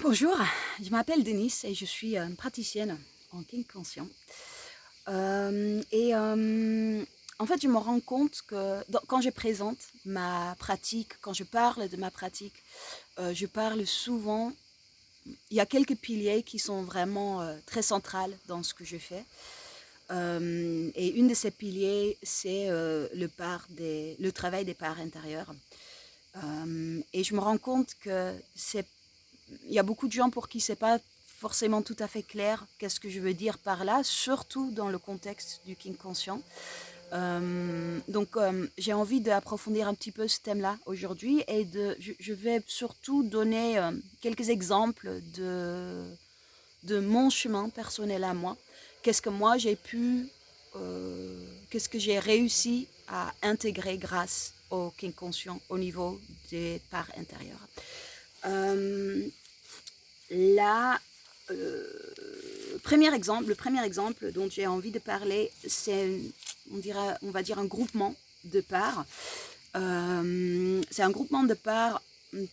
Bonjour, je m'appelle Denise et je suis praticienne en kink conscient. En fait, je me rends compte que quand je présente ma pratique, quand je parle de ma pratique, je parle souvent, il y a quelques piliers qui sont vraiment très centrales dans ce que je fais. Et une de ces piliers, c'est le travail des parts intérieures. Et je me rends compte que il y a beaucoup de gens pour qui c'est pas forcément tout à fait clair qu'est-ce que je veux dire par là, surtout dans le contexte du kink conscient. J'ai envie d'approfondir un petit peu ce thème-là aujourd'hui et je vais surtout donner quelques exemples de mon chemin personnel à moi. Qu'est-ce que moi j'ai pu, qu'est-ce que j'ai réussi à intégrer grâce au kink conscient au niveau des parts intérieures. Là, le premier exemple dont j'ai envie de parler, c'est, on va dire un groupement de parts. C'est un groupement de parts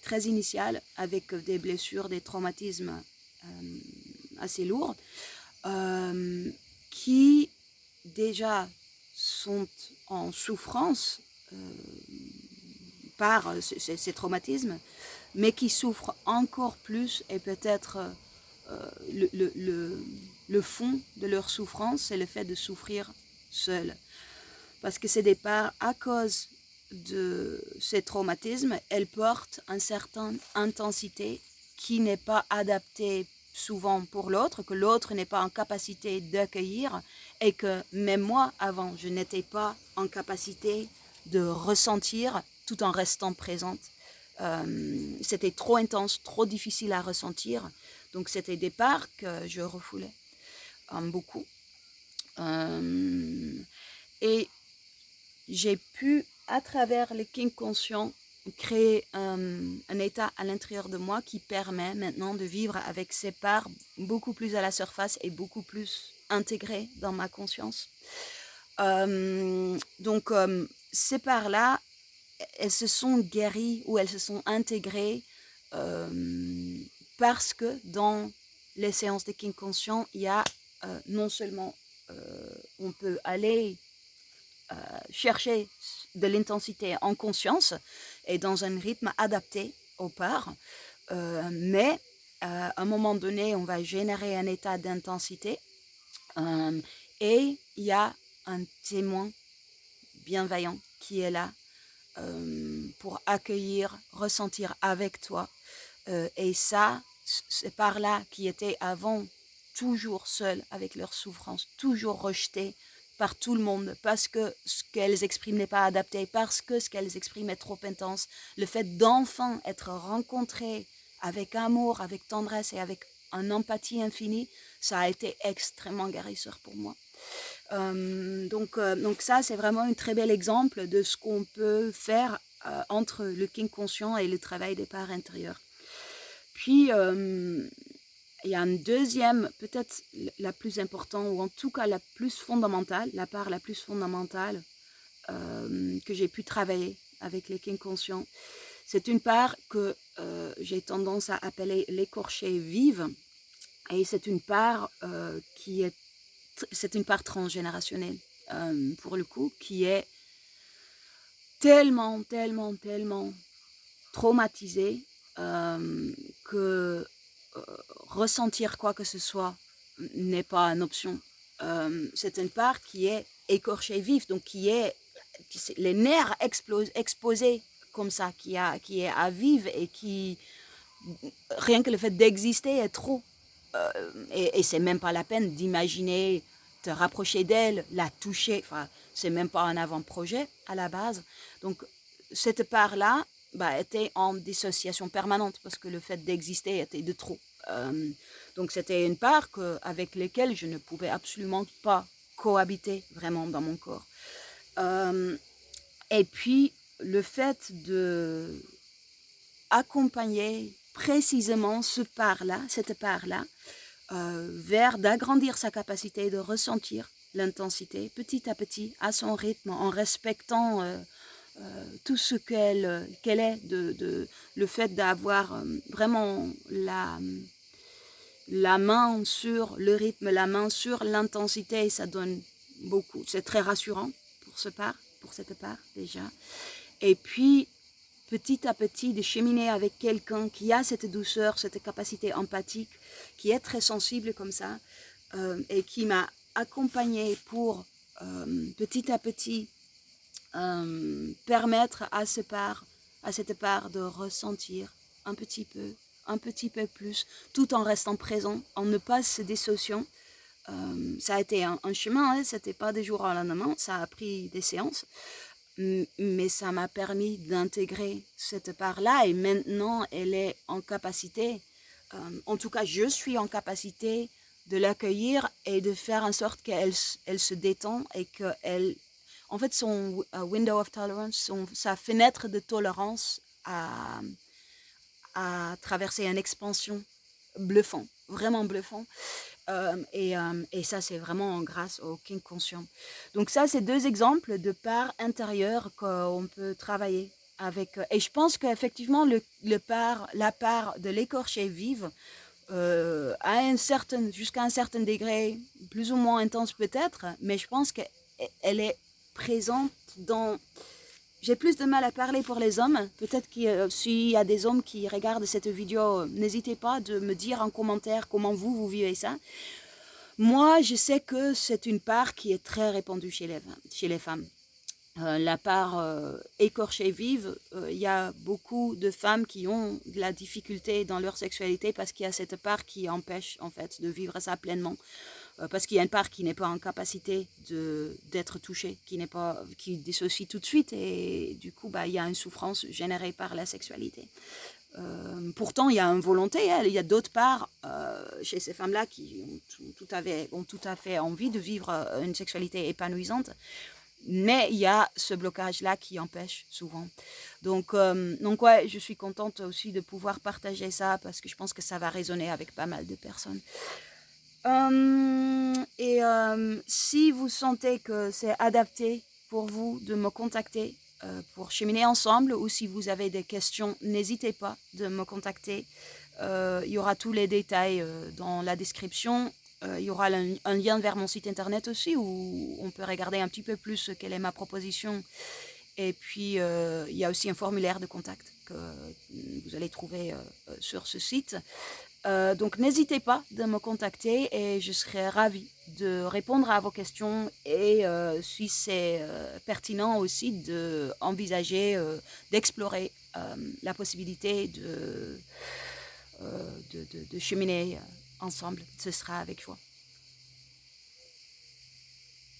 très initial avec des blessures, des traumatismes assez lourds, qui déjà sont en souffrance par ces traumatismes, mais qui souffrent encore plus et peut-être le, le, le, le fond de leur souffrance, c'est le fait de souffrir seul. Parce que c'est des parts, à cause de ces traumatismes, elles portent une certaine intensité qui n'est pas adaptée souvent pour l'autre, que l'autre n'est pas en capacité d'accueillir et que même moi, avant, je n'étais pas en capacité de ressentir tout en restant présente. C'était trop intense, trop difficile à ressentir. Donc c'était des parts que je refoulais beaucoup. Et j'ai pu, à travers le kink conscient, créer un état à l'intérieur de moi qui permet maintenant de vivre avec ces parts beaucoup plus à la surface et beaucoup plus intégrées dans ma conscience. Ces parts-là, elles se sont guéries ou elles se sont intégrées parce que dans les séances de kink conscient, il y a non seulement on peut aller chercher de l'intensité en conscience et dans un rythme adapté aux parts, mais à un moment donné, on va générer un état d'intensité et il y a un témoin bienveillant qui est là pour accueillir, ressentir avec toi. Et ça, c'est par là qui étaient avant toujours seules avec leur souffrance, toujours rejetées par tout le monde parce que ce qu'elles expriment n'est pas adapté, parce que ce qu'elles expriment est trop intense. Le fait d'enfin être rencontrées avec amour, avec tendresse et avec une empathie infinie, ça a été extrêmement guérisseur pour moi. Donc ça, c'est vraiment un très bel exemple de ce qu'on peut faire entre le kink conscient et le travail des parts intérieures. Puis, il y a une deuxième, peut-être la plus importante, ou en tout cas la plus fondamentale, la part la plus fondamentale que j'ai pu travailler avec les kink conscients. C'est une part que j'ai tendance à appeler l'écorché vive. Et c'est une part c'est une part transgénérationnelle, pour le coup, qui est tellement, tellement, tellement traumatisée que ressentir quoi que ce soit n'est pas une option. C'est une part qui est écorchée vive, donc qui est les nerfs exposés comme ça, qui est à vivre et qui, rien que le fait d'exister est trop. Et c'est même pas la peine d'imaginer te rapprocher d'elle, la toucher, enfin, c'est même pas un avant-projet à la base. Donc, cette part-là était en dissociation permanente parce que le fait d'exister était de trop. Donc, c'était une part avec laquelle je ne pouvais absolument pas cohabiter vraiment dans mon corps. Et puis, le fait de accompagner précisément cette part-là, vers d'agrandir sa capacité de ressentir l'intensité petit à petit à son rythme en respectant tout ce qu'elle est, le fait d'avoir vraiment la main sur le rythme, la main sur l'intensité, ça donne beaucoup. C'est très rassurant pour cette part déjà. Et puis, petit à petit, de cheminer avec quelqu'un qui a cette douceur, cette capacité empathique, qui est très sensible comme ça, et qui m'a accompagnée pour petit à petit permettre à cette part de ressentir un petit peu plus, tout en restant présent, en ne pas se dissociant. Ça a été un chemin, hein, c'était pas des jours au lendemain, ça a pris des séances, mais ça m'a permis d'intégrer cette part-là et maintenant elle est en capacité, en tout cas je suis en capacité de l'accueillir et de faire en sorte qu'elle se détend et qu'elle, en fait son window of tolerance, sa fenêtre de tolérance à traverser une expansion bluffant, vraiment bluffant. Et ça, c'est vraiment grâce au King conscient. Donc ça, c'est deux exemples de parts intérieures qu'on peut travailler avec. Et je pense qu'effectivement, la part de l'écorché vive, jusqu'à un certain degré, plus ou moins intense peut-être, mais je pense qu'elle est présente dans... J'ai plus de mal à parler pour les hommes. Peut-être que s'il y a des hommes qui regardent cette vidéo, n'hésitez pas de me dire en commentaire comment vous vivez ça. Moi, je sais que c'est une part qui est très répandue chez les femmes. La part écorchée vive, il y a beaucoup de femmes qui ont de la difficulté dans leur sexualité parce qu'il y a cette part qui empêche en fait de vivre ça pleinement. Parce qu'il y a une part qui n'est pas en capacité d'être touchée, qui dissocie tout de suite et du coup il y a une souffrance générée par la sexualité. Pourtant, il y a une volonté, hein, il y a d'autres parts chez ces femmes-là qui ont tout à fait envie de vivre une sexualité épanouissante, mais il y a ce blocage-là qui empêche souvent. Donc ouais, je suis contente aussi de pouvoir partager ça parce que je pense que ça va résonner avec pas mal de personnes. Si vous sentez que c'est adapté pour vous de me contacter pour cheminer ensemble ou si vous avez des questions, n'hésitez pas de me contacter. Il y aura tous les détails dans la description. Il y aura un lien vers mon site internet aussi où on peut regarder un petit peu plus quelle est ma proposition. Et puis, il y a aussi un formulaire de contact que vous allez trouver sur ce site. Donc n'hésitez pas de me contacter et je serai ravie de répondre à vos questions et si c'est pertinent aussi d'envisager, d'explorer la possibilité de cheminer ensemble. Ce sera avec joie.